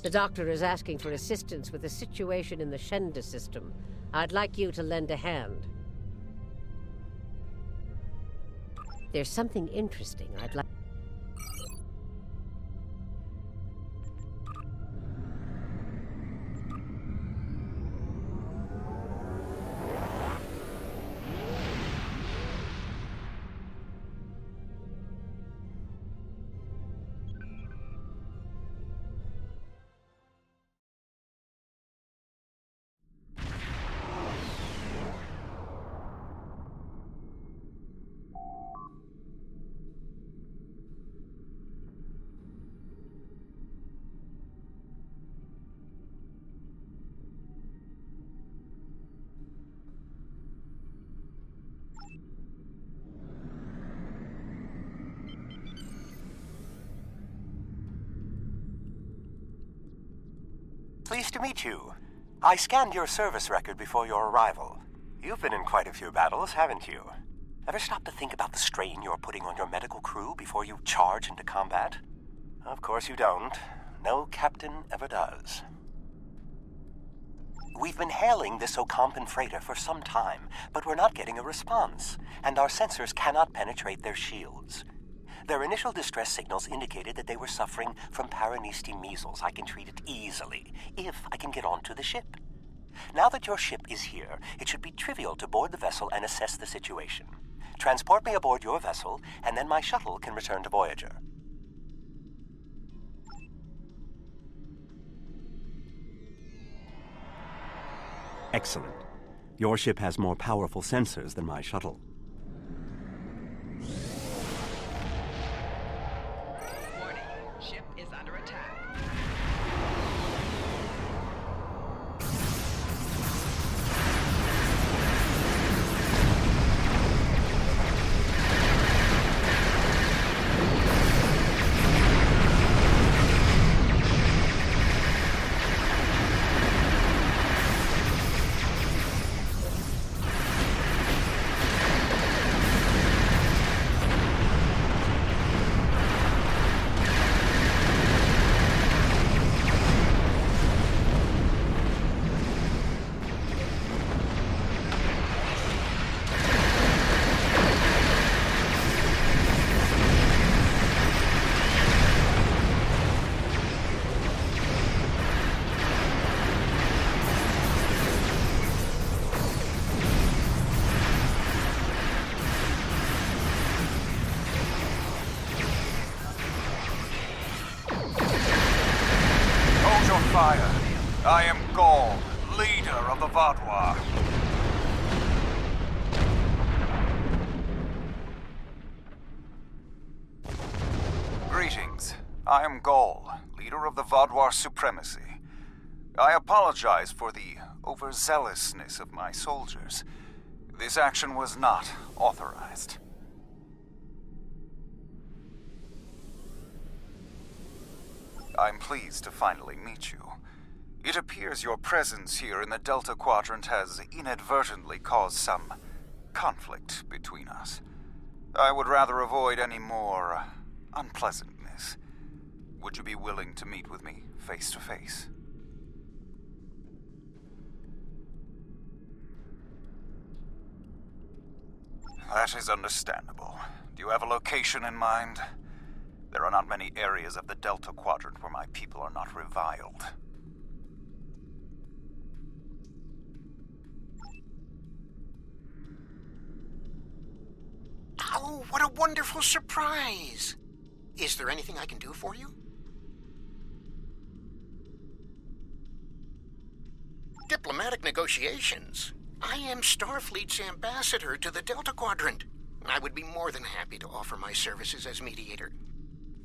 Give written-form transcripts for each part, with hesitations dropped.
The doctor is asking for assistance with a situation in the Shenda System. I'd like you to lend a hand. There's something interesting I'd like... Pleased to meet you. I scanned your service record before your arrival. You've been in quite a few battles, haven't you? Ever stop to think about the strain you're putting on your medical crew before you charge into combat? Of course you don't. No captain ever does. We've been hailing this Ocampan freighter for some time, but we're not getting a response, and our sensors cannot penetrate their shields. Their initial distress signals indicated that they were suffering from Paranesti measles. I can treat it easily, if I can get onto the ship. Now that your ship is here, it should be trivial to board the vessel and assess the situation. Transport me aboard your vessel, and then my shuttle can return to Voyager. Excellent. Your ship has more powerful sensors than my shuttle. Ship is under attack. Fire. I am Gaul, leader of the Vaadwaur. Greetings. I am Gaul, leader of the Vaadwaur supremacy. I apologize for the overzealousness of my soldiers. This action was not authorized. I'm pleased to finally meet you. It appears your presence here in the Delta Quadrant has inadvertently caused some conflict between us. I would rather avoid any more unpleasantness. Would you be willing to meet with me face to face? That is understandable. Do you have a location in mind? There are not many areas of the Delta Quadrant where my people are not reviled. Oh, what a wonderful surprise! Is there anything I can do for you? Diplomatic negotiations. I am Starfleet's ambassador to the Delta Quadrant. I would be more than happy to offer my services as mediator.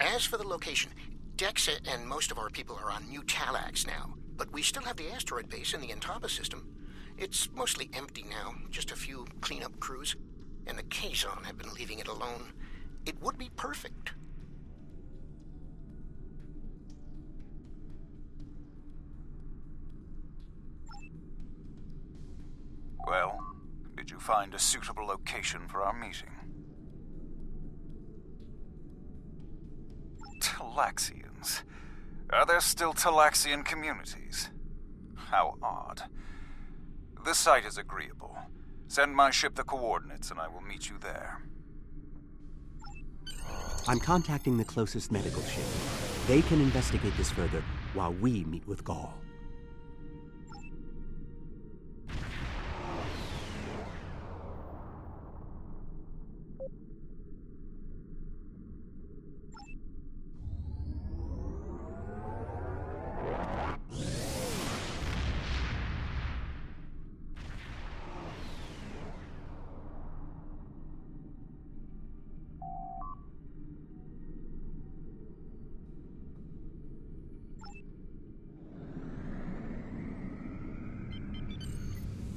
As for the location, Dexa and most of our people are on New Talax now, but we still have the asteroid base in the Intaba system. It's mostly empty now, just a few cleanup crews, and the Kazon have been leaving it alone. It would be perfect. Well, did you find a suitable location for our meeting? Talaxians. Are there still Talaxian communities? How odd. The site is agreeable. Send my ship the coordinates and I will meet you there. I'm contacting the closest medical ship. They can investigate this further while we meet with Gaul.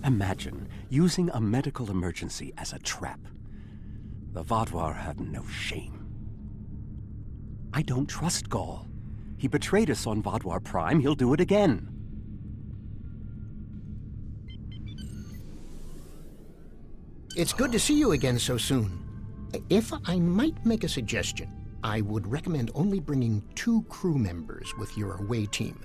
Imagine using a medical emergency as a trap. The Vaadwaur have no shame. I don't trust Gaul. He betrayed us on Vaadwaur Prime. He'll do it again. It's good to see you again so soon. If I might make a suggestion, I would recommend only bringing 2 crew members with your away team.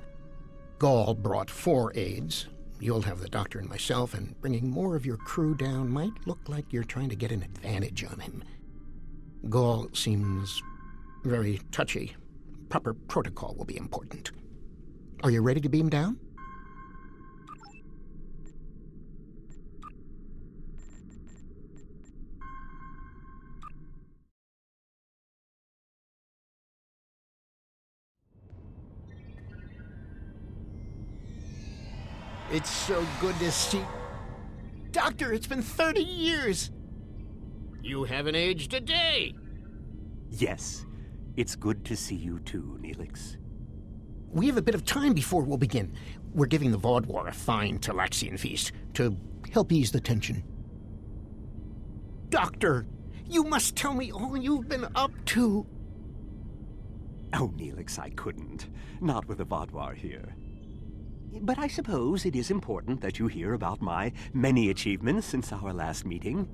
Gaul brought 4 aides. You'll have the doctor and myself, and bringing more of your crew down might look like you're trying to get an advantage on him. Gaul seems very touchy. Proper protocol will be important. Are you ready to beam down? It's so good to see... Doctor, it's been 30 years! You haven't aged a day! Yes, it's good to see you too, Neelix. We have a bit of time before we'll begin. We're giving the Vaadwaur a fine Talaxian feast to help ease the tension. Doctor, you must tell me all you've been up to. Oh, Neelix, I couldn't. Not with the Vaadwaur here. But I suppose it is important that you hear about my many achievements since our last meeting.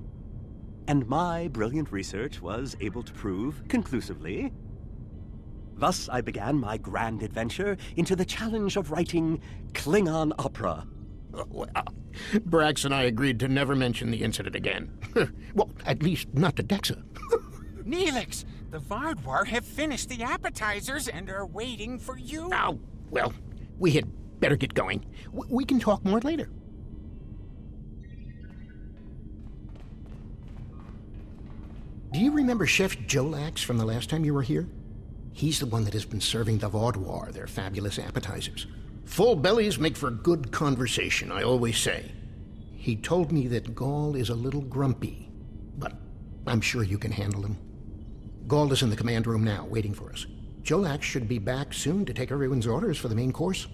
And my brilliant research was able to prove conclusively. Thus, I began my grand adventure into the challenge of writing Klingon opera. Well, Brax and I agreed to never mention the incident again. Well, at least not to Dexa. Neelix, the Vaadwaur have finished the appetizers and are waiting for you. Oh, well, we had better get going. We can talk more later. Do you remember Chef Jolax from the last time you were here? He's the one that has been serving the Vaadwaur their fabulous appetizers. Full bellies make for good conversation, I always say. He told me that Gaul is a little grumpy, but I'm sure you can handle him. Gaul is in the command room now, waiting for us. Jolax should be back soon to take everyone's orders for the main course.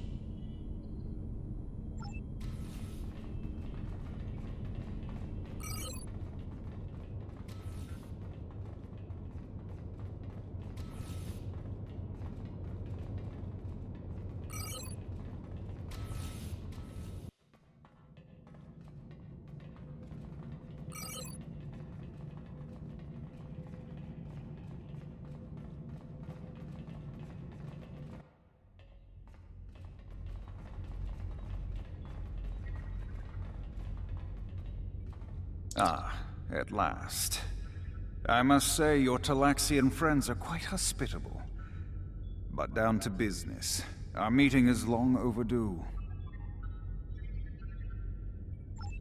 Ah, at last. I must say your Talaxian friends are quite hospitable. But down to business. Our meeting is long overdue.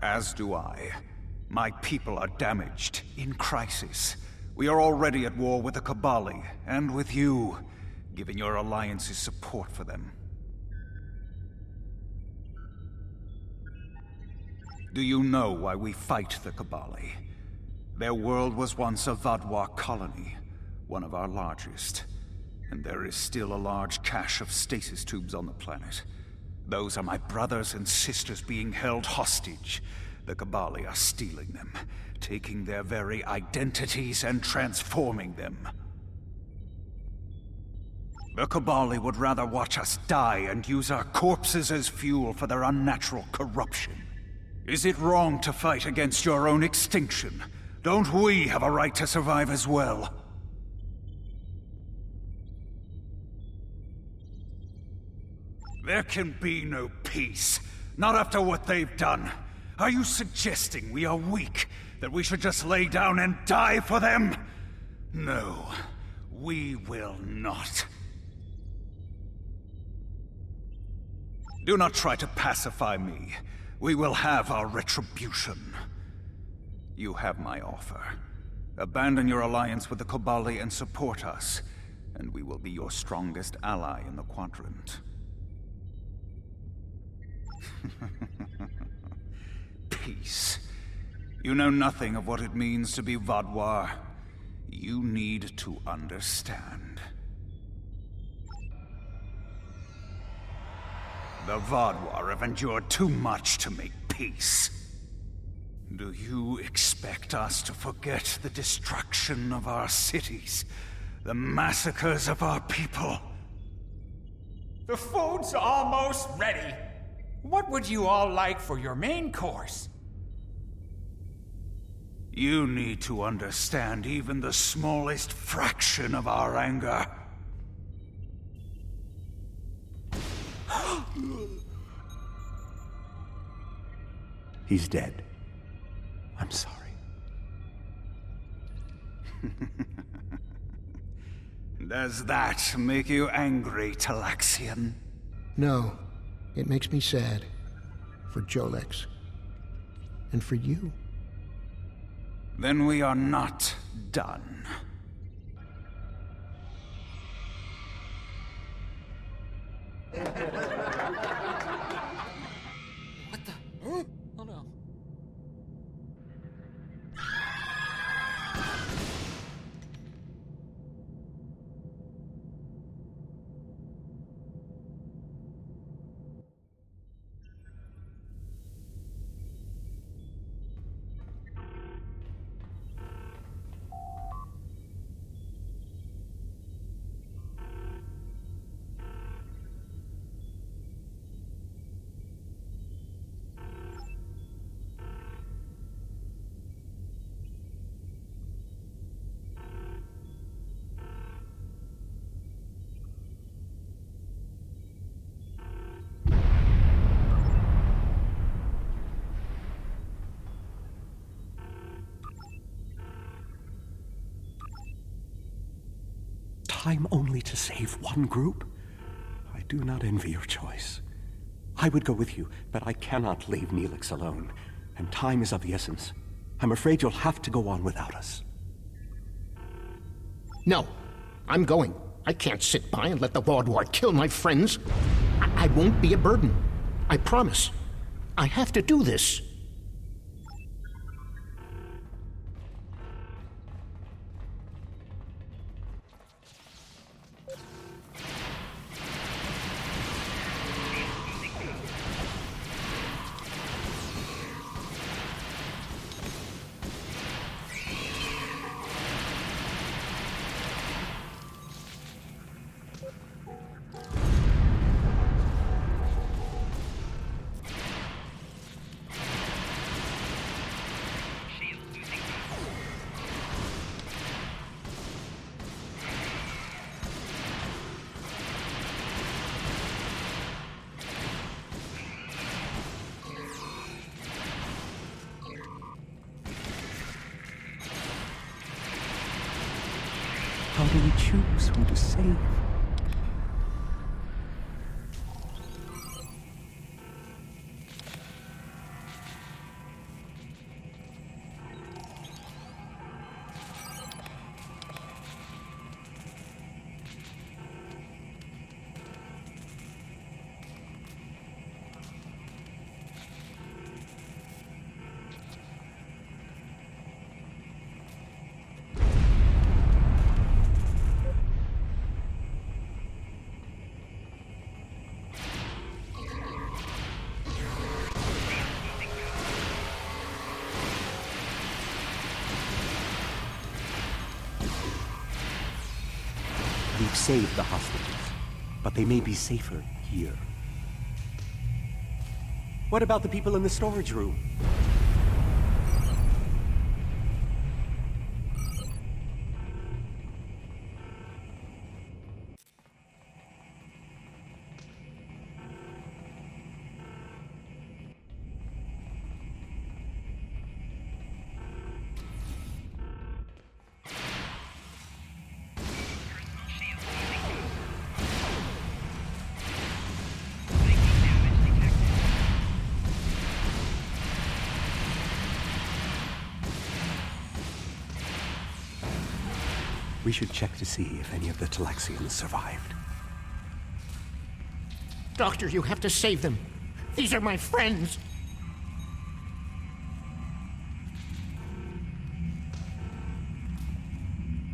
As do I. My people are damaged, in crisis. We are already at war with the Cabali, and with you, giving your alliances support for them. Do you know why we fight the Cabali? Their world was once a Vaadwaur colony, one of our largest. And there is still a large cache of stasis tubes on the planet. Those are my brothers and sisters being held hostage. The Cabali are stealing them, taking their very identities and transforming them. The Cabali would rather watch us die and use our corpses as fuel for their unnatural corruption. Is it wrong to fight against your own extinction? Don't we have a right to survive as well? There can be no peace. Not after what they've done. Are you suggesting we are weak? That we should just lay down and die for them? No, we will not. Do not try to pacify me. We will have our retribution. You have my offer. Abandon your alliance with the Kobali and support us, and we will be your strongest ally in the Quadrant. Peace. You know nothing of what it means to be Vaadwaur. You need to understand. The Vaadwaur have endured too much to make peace. Do you expect us to forget the destruction of our cities? The massacres of our people? The food's almost ready. What would you all like for your main course? You need to understand even the smallest fraction of our anger. He's dead. I'm sorry. Does that make you angry, Talaxian? No, it makes me sad. For Jolex. And for you. Then we are not done. What the? Huh? Oh no. Time only to save one group? I do not envy your choice. I would go with you, but I cannot leave Neelix alone. And time is of the essence. I'm afraid you'll have to go on without us. No, I'm going. I can't sit by and let the Vaadwaur kill my friends. I won't be a burden. I promise. I have to do this. How do we choose who to save? We've saved the hostages, but they may be safer here. What about the people in the storage room? We should check to see if any of the Talaxians survived. Doctor, you have to save them. These are my friends.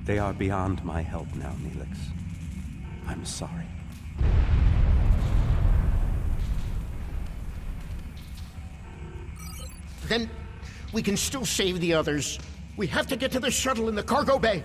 They are beyond my help now, Neelix. I'm sorry. Then we can still save the others. We have to get to the shuttle in the cargo bay.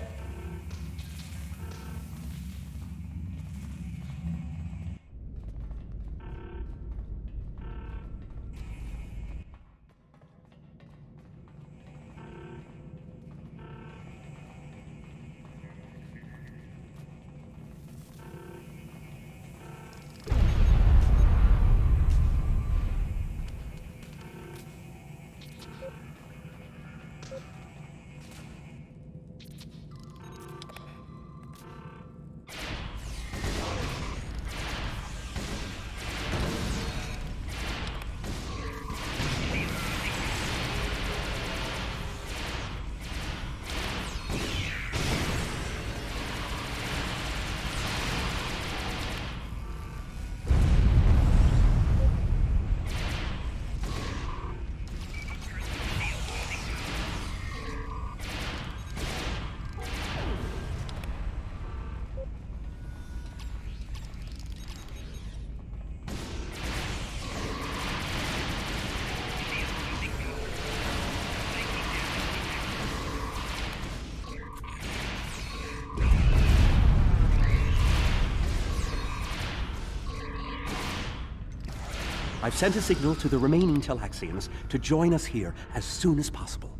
I've sent a signal to the remaining Talaxians to join us here as soon as possible.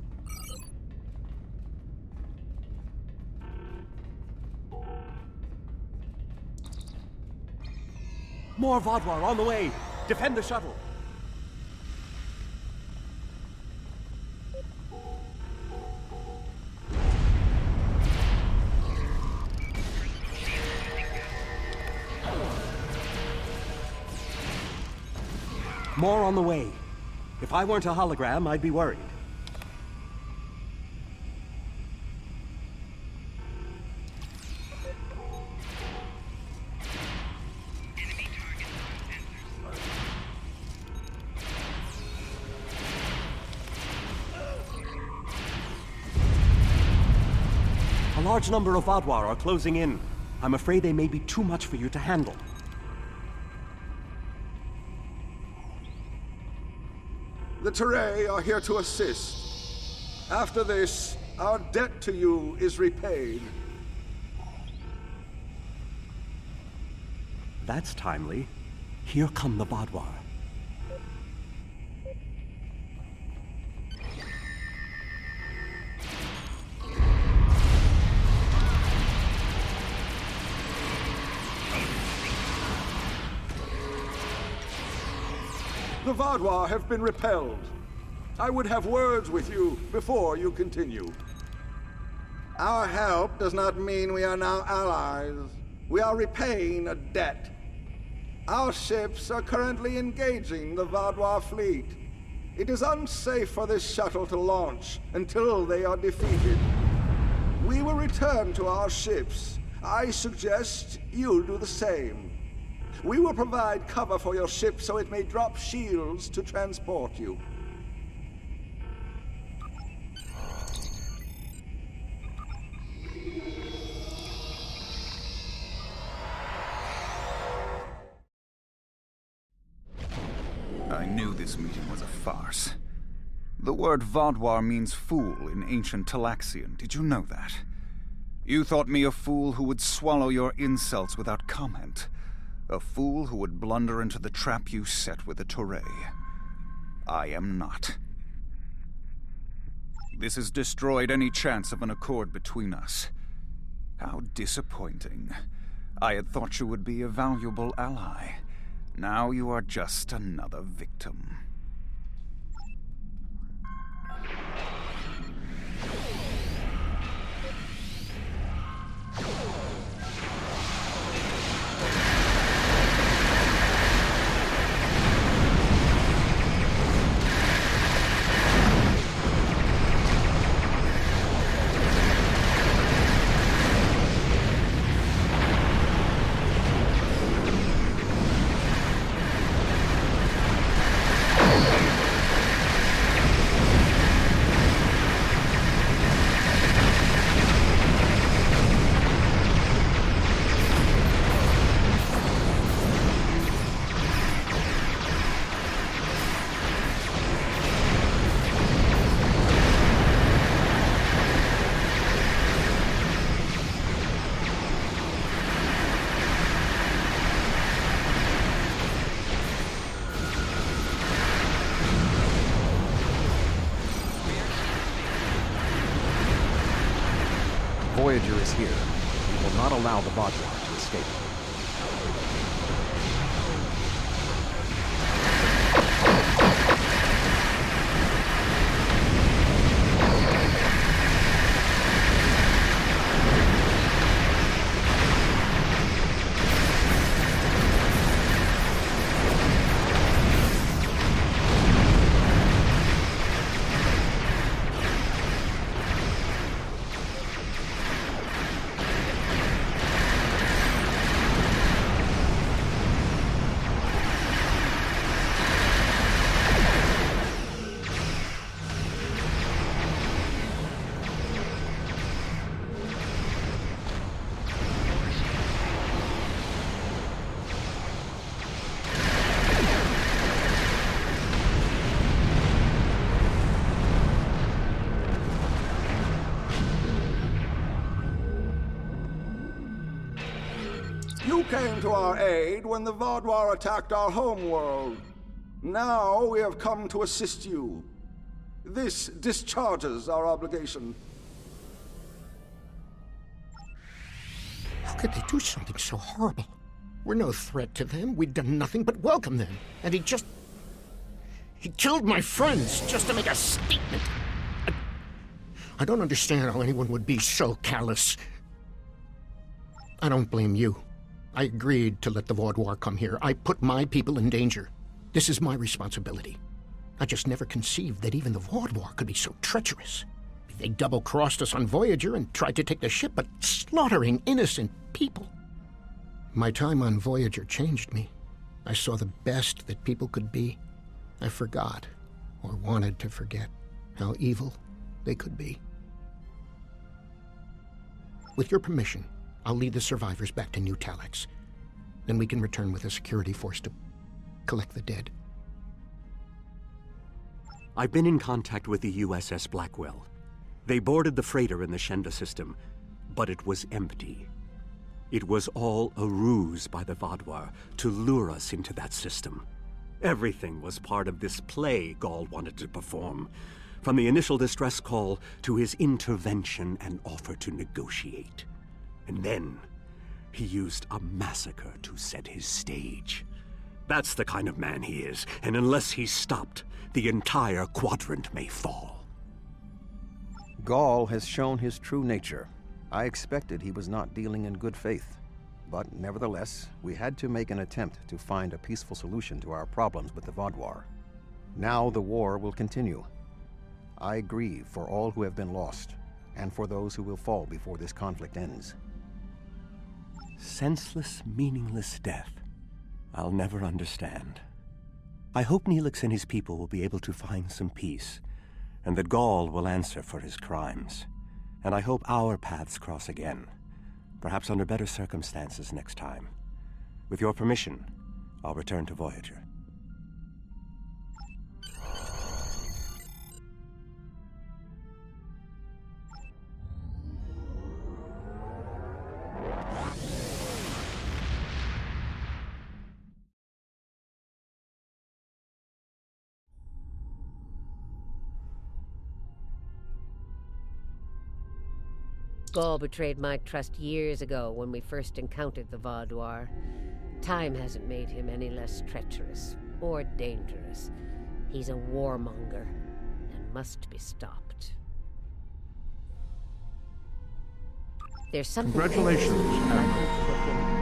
More Vaadwaur on the way! Defend the shuttle! More on the way. If I weren't a hologram, I'd be worried. A large number of Vaadwaur are closing in. I'm afraid they may be too much for you to handle. The Trademarks are here to assist. After this, our debt to you is repaid. That's timely. Here come the Vaadwaur. The Vaadwaur have been repelled. I would have words with you before you continue. Our help does not mean we are now allies. We are repaying a debt. Our ships are currently engaging the Vaadwaur fleet. It is unsafe for this shuttle to launch until they are defeated. We will return to our ships. I suggest you do the same. We will provide cover for your ship so it may drop shields to transport you. I knew this meeting was a farce. The word Vaadwaur means fool in ancient Talaxian. Did you know that? You thought me a fool who would swallow your insults without comment. A fool who would blunder into the trap you set with the Trademarks. I am not. This has destroyed any chance of an accord between us. How disappointing. I had thought you would be a valuable ally. Now you are just another victim. Voyager is here. We will not allow the Vaadwaur to escape. You came to our aid when the Vaadwaur attacked our homeworld. Now we have come to assist you. This discharges our obligation. How could they do something so horrible? We're no threat to them. We'd done nothing but welcome them. And he killed my friends just to make a statement. I don't understand how anyone would be so callous. I don't blame you. I agreed to let the Vaadwaur come here. I put my people in danger. This is my responsibility. I just never conceived that even the Vaadwaur could be so treacherous. They double-crossed us on Voyager and tried to take the ship, but slaughtering innocent people. My time on Voyager changed me. I saw the best that people could be. I forgot, or wanted to forget, how evil they could be. With your permission, I'll lead the survivors back to New Talax. Then we can return with a security force to collect the dead. I've been in contact with the USS Blackwell. They boarded the freighter in the Shenda System, but it was empty. It was all a ruse by the Vaadwaur to lure us into that system. Everything was part of this play Gall wanted to perform, from the initial distress call to his intervention and offer to negotiate. And then, he used a massacre to set his stage. That's the kind of man he is, and unless he's stopped, the entire Quadrant may fall. Gall has shown his true nature. I expected he was not dealing in good faith. But nevertheless, we had to make an attempt to find a peaceful solution to our problems with the Vaadwaur. Now the war will continue. I grieve for all who have been lost, and for those who will fall before this conflict ends. Senseless, meaningless death. I'll never understand. I hope Neelix and his people will be able to find some peace, and that Gall will answer for his crimes. And I hope our paths cross again, perhaps under better circumstances next time. With your permission, I'll return to Voyager. Gall betrayed my trust years ago when we first encountered the Vaadwaur. Time hasn't made him any less treacherous or dangerous. He's a warmonger and must be stopped. There's something... Congratulations, Admiral.